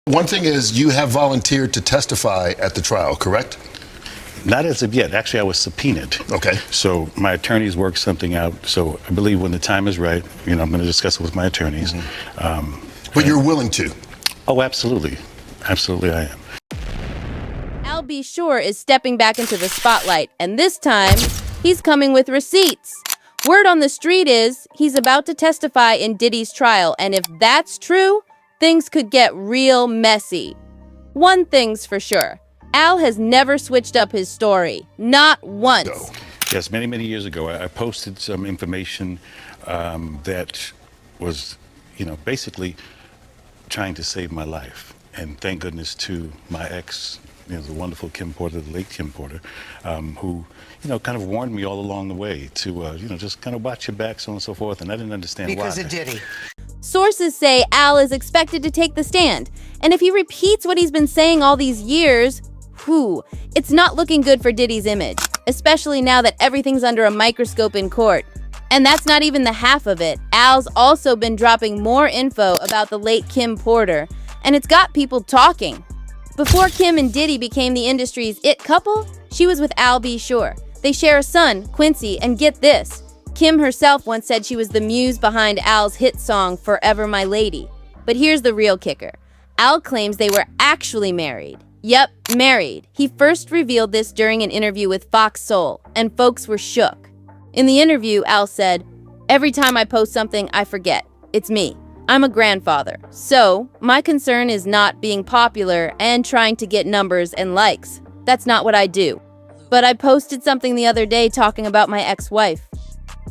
One thing is you have volunteered to testify at the trial, correct? Not as of yet. Actually, I was subpoenaed. Okay. So my attorneys worked something out. So I believe when the time is right, I'm going to discuss it with my attorneys. But you're willing to? Oh, absolutely. Absolutely, I am. Al B. Sure is stepping back into the spotlight, and this time, he's coming with receipts. Word on the street is he's about to testify in Diddy's trial, and if that's true, things could get real messy. One thing's for sure. Al has never switched up his story. Not once. No. Yes, many, many years ago, I posted some information that was, basically trying to save my life. And thank goodness to my ex, the wonderful Kim Porter, the late Kim Porter, who, kind of warned me all along the way to, just kind of watch your back, so on and so forth. And I didn't understand why. Because of Diddy. Sources say Al is expected to take the stand. And if he repeats what he's been saying all these years, it's not looking good for Diddy's image, especially now that everything's under a microscope in court. And that's not even the half of it. Al's also been dropping more info about the late Kim Porter, and it's got people talking. Before Kim and Diddy became the industry's it couple, she was with Al B. Sure. They share a son, Quincy, and get this. Kim herself once said she was the muse behind Al's hit song, Forever My Lady. But here's the real kicker. Al claims they were actually married. Yep, married. He first revealed this during an interview with Fox Soul, and folks were shook. In the interview, Al said, "Every time I post something, I forget. It's me. I'm a grandfather. So, my concern is not being popular and trying to get numbers and likes. That's not what I do. But I posted something the other day talking about my ex-wife.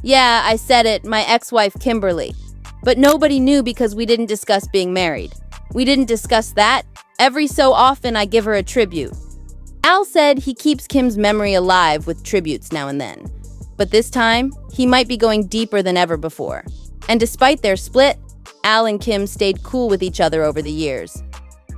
Yeah, I said it, my ex-wife Kimberly. But nobody knew because we didn't discuss being married. We didn't discuss that. Every so often, I give her a tribute." Al said he keeps Kim's memory alive with tributes now and then. But this time, he might be going deeper than ever before. And despite their split, Al and Kim stayed cool with each other over the years.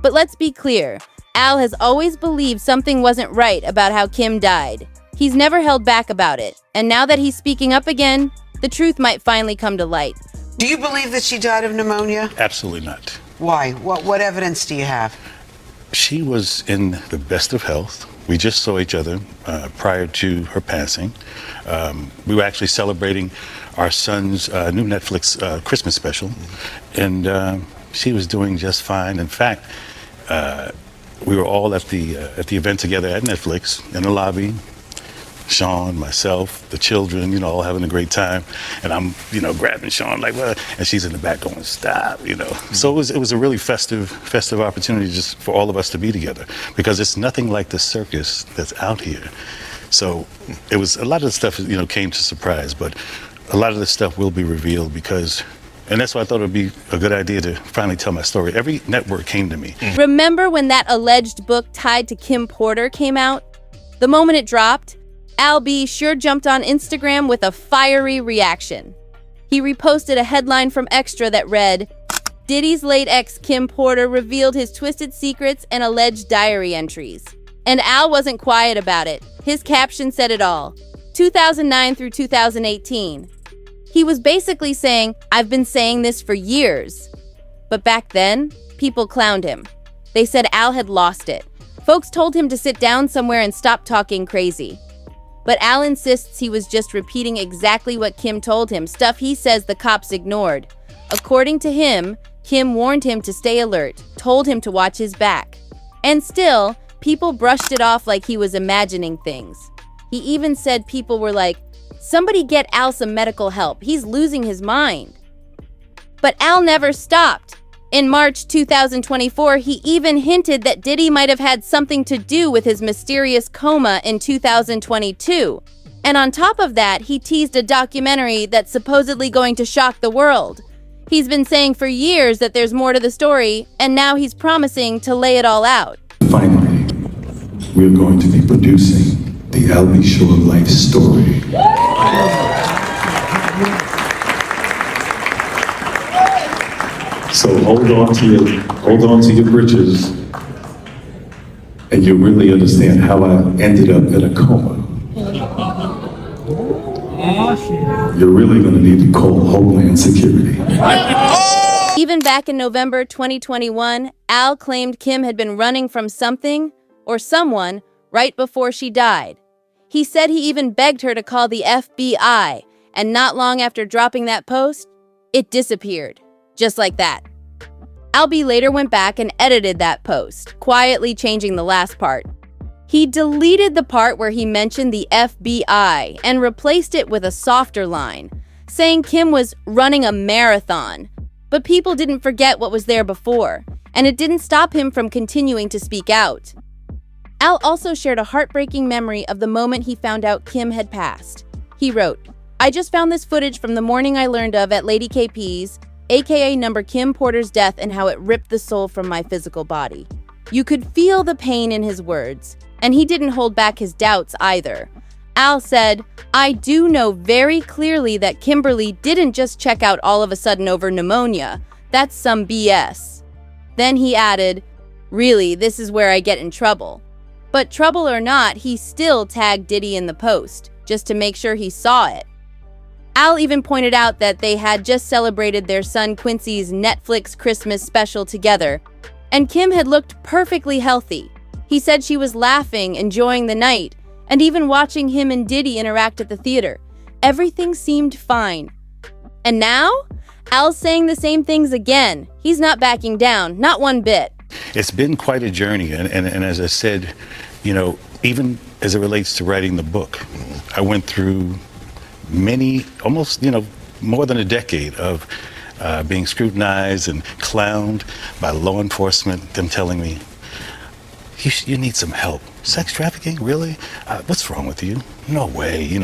But let's be clear, Al has always believed something wasn't right about how Kim died. He's never held back about it. And now that he's speaking up again, the truth might finally come to light. Do you believe that she died of pneumonia? Absolutely not. Why? What evidence do you have? She was in the best of health. We just saw each other prior to her passing. We were actually celebrating our son's new Netflix Christmas special, and she was doing just fine. In fact, we were all at the event together at Netflix in the lobby. Sean, myself, the children, all having a great time. And I'm, grabbing Sean like, what? And she's in the back going, stop, So it was a really festive opportunity just for all of us to be together, because it's nothing like the circus that's out here. So it was, a lot of the stuff, came to surprise, but a lot of the stuff will be revealed and that's why I thought it would be a good idea to finally tell my story. Every network came to me. Remember when that alleged book tied to Kim Porter came out? The moment it dropped, Al B. Sure jumped on Instagram with a fiery reaction. He reposted a headline from Extra that read, "Diddy's late ex Kim Porter revealed his twisted secrets and alleged diary entries." And Al wasn't quiet about it. His caption said it all. 2009 through 2018. He was basically saying, "I've been saying this for years." But back then, people clowned him. They said Al had lost it. Folks told him to sit down somewhere and stop talking crazy. But Al insists he was just repeating exactly what Kim told him, stuff he says the cops ignored. According to him, Kim warned him to stay alert, told him to watch his back. And still, people brushed it off like he was imagining things. He even said people were like, "Somebody get Al some medical help, he's losing his mind." But Al never stopped. In March 2024, he even hinted that Diddy might have had something to do with his mysterious coma in 2022. And on top of that, he teased a documentary that's supposedly going to shock the world. He's been saying for years that there's more to the story, and now he's promising to lay it all out. Finally, we're going to be producing the Al B. Sure life story. So hold on to your britches, and you'll really understand how I ended up in a coma. You're really going to need to call Homeland Security. Even back in November 2021, Al claimed Kim had been running from something or someone right before she died. He said he even begged her to call the FBI, and not long after dropping that post, it disappeared. Just like that. Al B later went back and edited that post, quietly changing the last part. He deleted the part where he mentioned the FBI and replaced it with a softer line, saying Kim was running a marathon. But people didn't forget what was there before, and it didn't stop him from continuing to speak out. Al also shared a heartbreaking memory of the moment he found out Kim had passed. He wrote, "I just found this footage from the morning I learned of at Lady KP's, aka number Kim Porter's death, and how it ripped the soul from my physical body." You could feel the pain in his words, and he didn't hold back his doubts either. Al said, "I do know very clearly that Kimberly didn't just check out all of a sudden over pneumonia. That's some BS." Then he added, "Really, this is where I get in trouble." But trouble or not, he still tagged Diddy in the post, just to make sure he saw it. Al even pointed out that they had just celebrated their son Quincy's Netflix Christmas special together, and Kim had looked perfectly healthy. He said she was laughing, enjoying the night, and even watching him and Diddy interact at the theater. Everything seemed fine. And now, Al's saying the same things again. He's not backing down, not one bit. It's been quite a journey, and as I said, even as it relates to writing the book, I went through many, almost, more than a decade of being scrutinized and clowned by law enforcement, them telling me, you need some help. Sex trafficking, really? What's wrong with you? No way,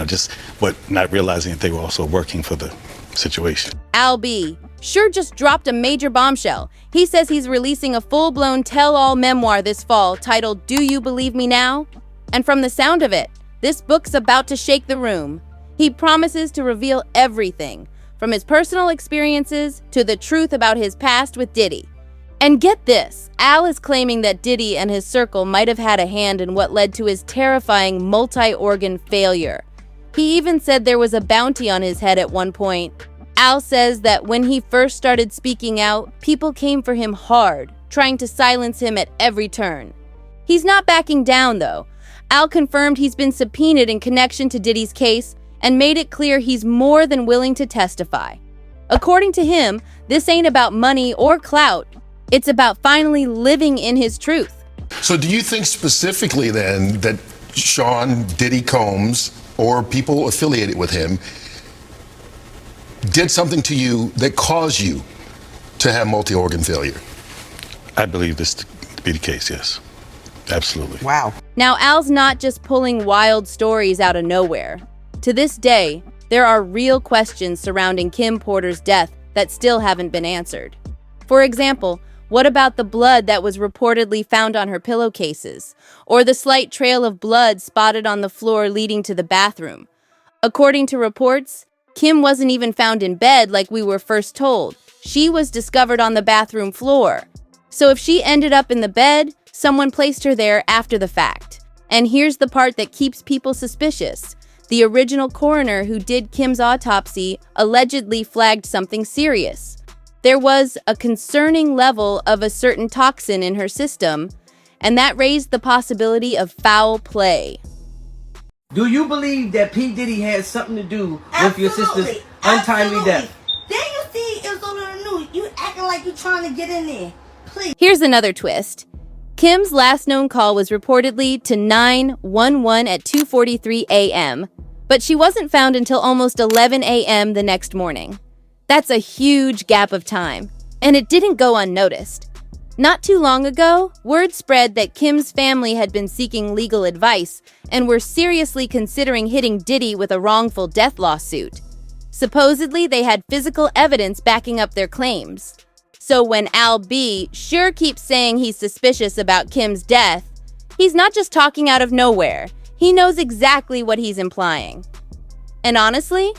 but not realizing that they were also working for the situation. Al B sure just dropped a major bombshell. He says he's releasing a full-blown tell-all memoir this fall titled Do You Believe Me Now? And from the sound of it, this book's about to shake the room. He promises to reveal everything, from his personal experiences to the truth about his past with Diddy. And get this, Al is claiming that Diddy and his circle might have had a hand in what led to his terrifying multi-organ failure. He even said there was a bounty on his head at one point. Al says that when he first started speaking out, people came for him hard, trying to silence him at every turn. He's not backing down, though. Al confirmed he's been subpoenaed in connection to Diddy's case and made it clear he's more than willing to testify. According to him, this ain't about money or clout. It's about finally living in his truth. So do you think specifically then that Sean Diddy Combs or people affiliated with him did something to you that caused you to have multi-organ failure? I believe this to be the case, yes. Absolutely. Wow. Now, Al's not just pulling wild stories out of nowhere. To this day, there are real questions surrounding Kim Porter's death that still haven't been answered. For example, what about the blood that was reportedly found on her pillowcases, or the slight trail of blood spotted on the floor leading to the bathroom? According to reports, Kim wasn't even found in bed like we were first told. She was discovered on the bathroom floor. So if she ended up in the bed, someone placed her there after the fact. And here's the part that keeps people suspicious. The original coroner who did Kim's autopsy allegedly flagged something serious. There was a concerning level of a certain toxin in her system, and that raised the possibility of foul play. Do you believe that P. Diddy had something to do with your sister's untimely death? Then you see it was on the news. You acting like you trying to get in there. Please. Here's another twist. Kim's last known call was reportedly to 911 at 2:43 a.m., but she wasn't found until almost 11 a.m. the next morning. That's a huge gap of time, and it didn't go unnoticed. Not too long ago, word spread that Kim's family had been seeking legal advice and were seriously considering hitting Diddy with a wrongful death lawsuit. Supposedly, they had physical evidence backing up their claims. So when Al B sure keeps saying he's suspicious about Kim's death, he's not just talking out of nowhere. He knows exactly what he's implying. And honestly,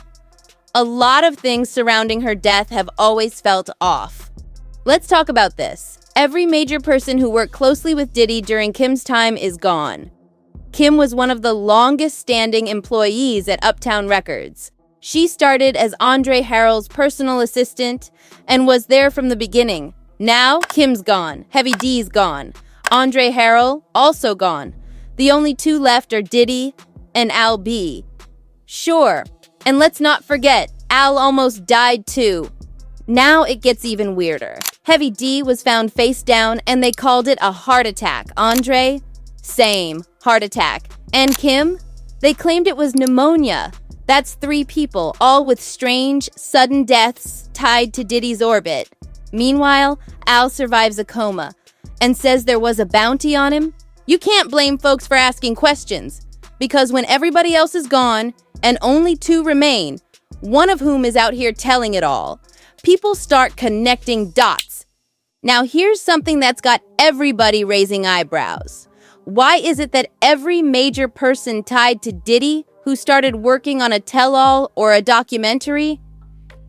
a lot of things surrounding her death have always felt off. Let's talk about this. Every major person who worked closely with Diddy during Kim's time is gone. Kim was one of the longest-standing employees at Uptown Records. She started as Andre Harrell's personal assistant and was there from the beginning. Now, Kim's gone. Heavy D's gone. Andre Harrell, also gone. The only two left are Diddy and Al B. Sure, and let's not forget, Al almost died too. Now it gets even weirder. Heavy D was found face down and they called it a heart attack. Andre? Same, heart attack. And Kim? They claimed it was pneumonia. That's 3 people, all with strange, sudden deaths tied to Diddy's orbit. Meanwhile, Al survives a coma and says there was a bounty on him. You can't blame folks for asking questions, because when everybody else is gone and only 2 remain, one of whom is out here telling it all, people start connecting dots. Now here's something that's got everybody raising eyebrows. Why is it that every major person tied to Diddy who started working on a tell-all or a documentary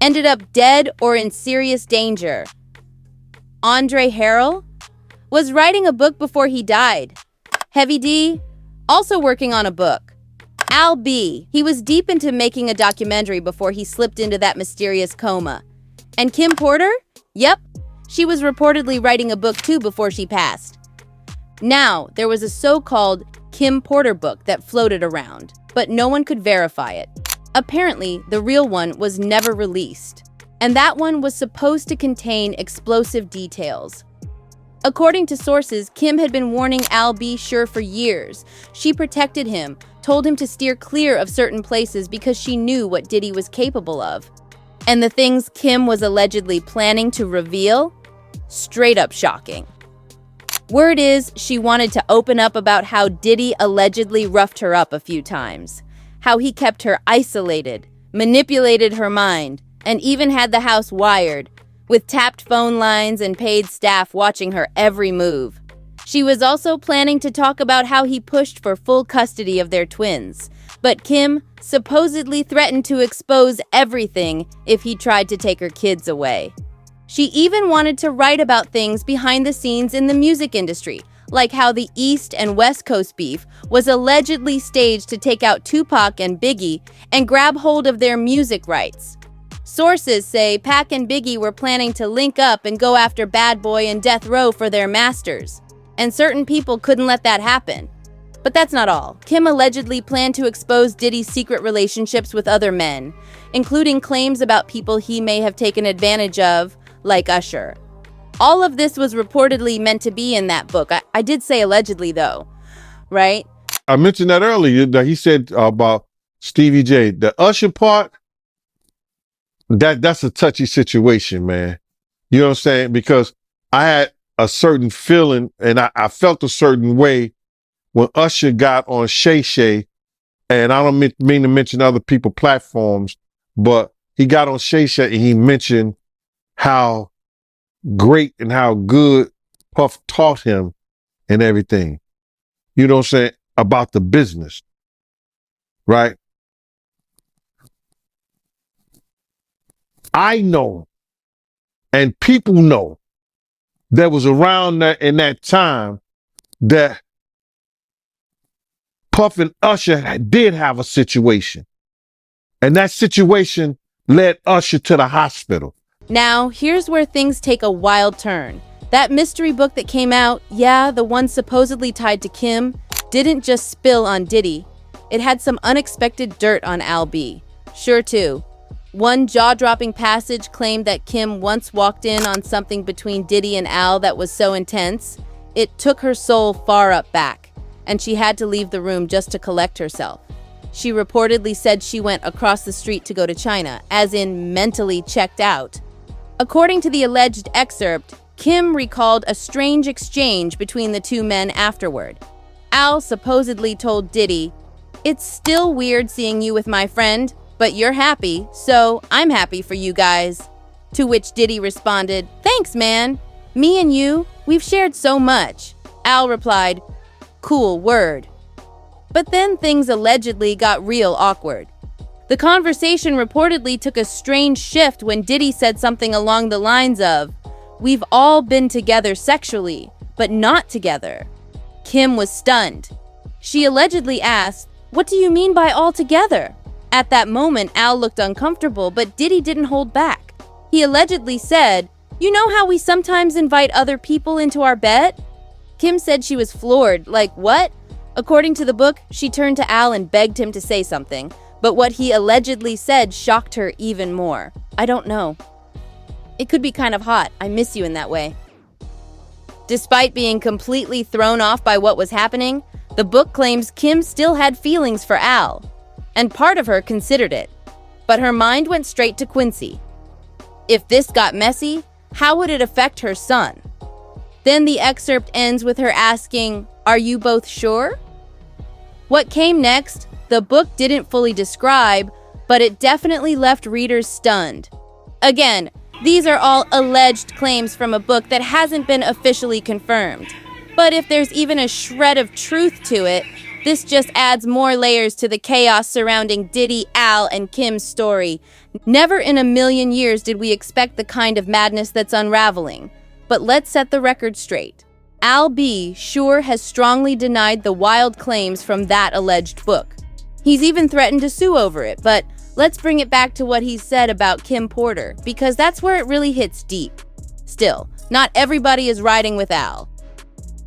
ended up dead or in serious danger? Andre Harrell was writing a book before he died. Heavy D, also working on a book. Al B, he was deep into making a documentary before he slipped into that mysterious coma. And Kim Porter? Yep, she was reportedly writing a book too before she passed. Now, there was a so-called Kim Porter book that floated around, but no one could verify it. Apparently, the real one was never released, and that one was supposed to contain explosive details. According to sources, Kim had been warning Al B. Sure for years. She protected him, told him to steer clear of certain places because she knew what Diddy was capable of. And the things Kim was allegedly planning to reveal? Straight up shocking. Word is she wanted to open up about how Diddy allegedly roughed her up a few times, how he kept her isolated, manipulated her mind, and even had the house wired, with tapped phone lines and paid staff watching her every move. She was also planning to talk about how he pushed for full custody of their twins, but Kim supposedly threatened to expose everything if he tried to take her kids away. She even wanted to write about things behind the scenes in the music industry, like how the East and West Coast beef was allegedly staged to take out Tupac and Biggie and grab hold of their music rights. Sources say Pac and Biggie were planning to link up and go after Bad Boy and Death Row for their masters, and certain people couldn't let that happen. But that's not all. Kim allegedly planned to expose Diddy's secret relationships with other men, including claims about people he may have taken advantage of, like Usher. All of this was reportedly meant to be in that book. I did say allegedly, though, right? I mentioned that earlier, that he said about Stevie J. The Usher part, that's a touchy situation, man. You know what I'm saying? Because I had a certain feeling, and I felt a certain way when Usher got on Shay Shay, and I don't mean to mention other people's platforms, but he got on Shay Shay and he mentioned how great and how good Puff taught him and everything. You know what I'm saying? About the business. Right? I know, and people know, that was around that in that time that Puff and Usher did have a situation. And that situation led Usher to the hospital. Now, here's where things take a wild turn. That mystery book that came out, yeah, the one supposedly tied to Kim, didn't just spill on Diddy. It had some unexpected dirt on Al B. Sure too. One jaw-dropping passage claimed that Kim once walked in on something between Diddy and Al that was so intense, it took her soul far up back, and she had to leave the room just to collect herself. She reportedly said she went across the street to go to China, as in mentally checked out. According to the alleged excerpt, Kim recalled a strange exchange between the 2 men afterward. Al supposedly told Diddy, "It's still weird seeing you with my friend, but you're happy, so I'm happy for you guys." To which Diddy responded, "Thanks, man. Me and you, we've shared so much." Al replied, "Cool word." But then things allegedly got real awkward. The conversation reportedly took a strange shift when Diddy said something along the lines of, "We've all been together sexually, but not together." Kim was stunned. She allegedly asked, "What do you mean by all together?" At that moment, Al looked uncomfortable, but Diddy didn't hold back. He allegedly said, "You know how we sometimes invite other people into our bed?" Kim said she was floored. Like, what? According to the book, she turned to Al and begged him to say something, but what he allegedly said shocked her even more. "I don't know. It could be kind of hot. I miss you in that way." Despite being completely thrown off by what was happening, the book claims Kim still had feelings for Al, and part of her considered it. But her mind went straight to Quincy. If this got messy, how would it affect her son? Then the excerpt ends with her asking, "Are you both sure?" What came next, the book didn't fully describe, but it definitely left readers stunned. Again, these are all alleged claims from a book that hasn't been officially confirmed. But if there's even a shred of truth to it, this just adds more layers to the chaos surrounding Diddy, Al, and Kim's story. Never in a million years did we expect the kind of madness that's unraveling. But let's set the record straight. Al B. sure has strongly denied the wild claims from that alleged book. He's even threatened to sue over it, but let's bring it back to what he said about Kim Porter, because that's where it really hits deep. Still, not everybody is riding with Al.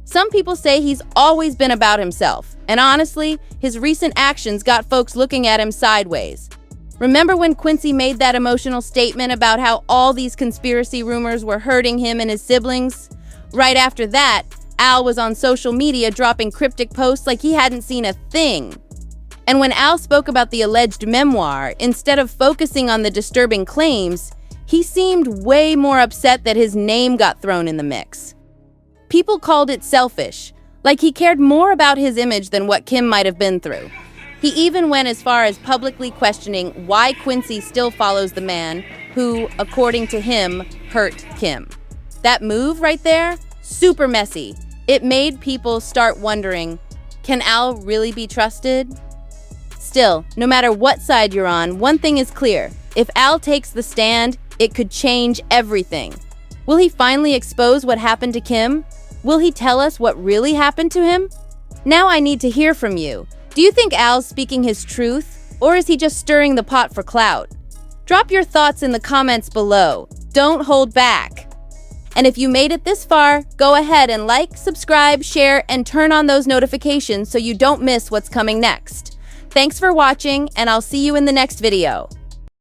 Some people say he's always been about himself, and honestly, his recent actions got folks looking at him sideways. Remember when Quincy made that emotional statement about how all these conspiracy rumors were hurting him and his siblings? Right after that, Al was on social media dropping cryptic posts like he hadn't seen a thing. And when Al spoke about the alleged memoir, instead of focusing on the disturbing claims, he seemed way more upset that his name got thrown in the mix. People called it selfish, like he cared more about his image than what Kim might have been through. He even went as far as publicly questioning why Quincy still follows the man who, according to him, hurt Kim. That move right there, super messy. It made people start wondering, can Al really be trusted? Still, no matter what side you're on, one thing is clear. If Al takes the stand, it could change everything. Will he finally expose what happened to Kim? Will he tell us what really happened to him? Now I need to hear from you. Do you think Al's speaking his truth, or is he just stirring the pot for clout? Drop your thoughts in the comments below. Don't hold back. And if you made it this far, go ahead and like, subscribe, share, and turn on those notifications so you don't miss what's coming next. Thanks for watching, and I'll see you in the next video.